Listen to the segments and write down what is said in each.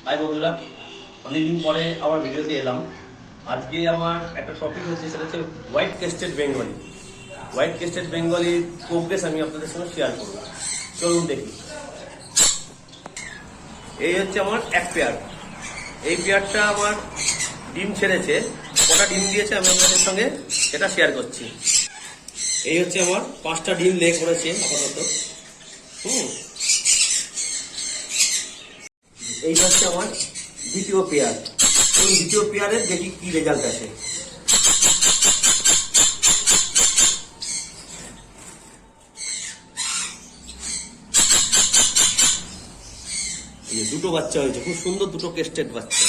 High বন্ধুরা, অনেকদিন পরে আমার ভিডিওতে এলাম। আজকে আমার একটা টপিক হচ্ছে, সেটা হচ্ছে white crested Bengali. White crested বেঙ্গলির প্রোগ্রেস আমি আপনাদের সঙ্গে শেয়ার করব। চলুন দেখি। এই হচ্ছে আমার এক পেয়ার। এই পেয়ারটা আমার ডিম ছেড়েছে। কটা ডিম দিয়েছে আমি আপনাদের সঙ্গে সেটা শেয়ার করছি। এই হচ্ছে আমার 5টা ডিম লে করেছে আপাতত। এই হচ্ছে আমার দ্বিতীয় পেয়ার। ওই দ্বিতীয় পেয়ারের দেখি কি রেজাল্ট আসে। দুটো বাচ্চা হয়েছে, খুব সুন্দর দুটো ক্রেস্টেড বাচ্চা।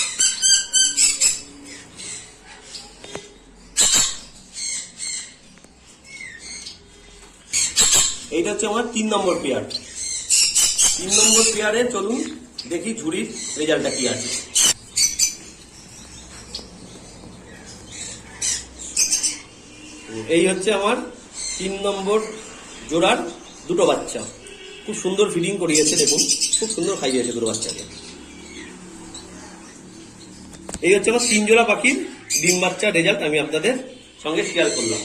এইটা হচ্ছে আমার 3 নম্বর পেয়ার। 3 নম্বর পেয়ারে চলুন দেখি ঝুড়ির রেজাল্টটা কি আছে। এই হচ্ছে আমার 3 নম্বর জোড়ার দুটো বাচ্চা। খুব সুন্দর ফিডিং করিয়েছে, দেখুন খুব সুন্দর খাইয়েছে দুটো বাচ্চাকে। এই হচ্ছে আমার 3 জোড়া পাখির ডিম বাচ্চা রেজাল্ট আমি আপনাদের সঙ্গে শেয়ার করলাম।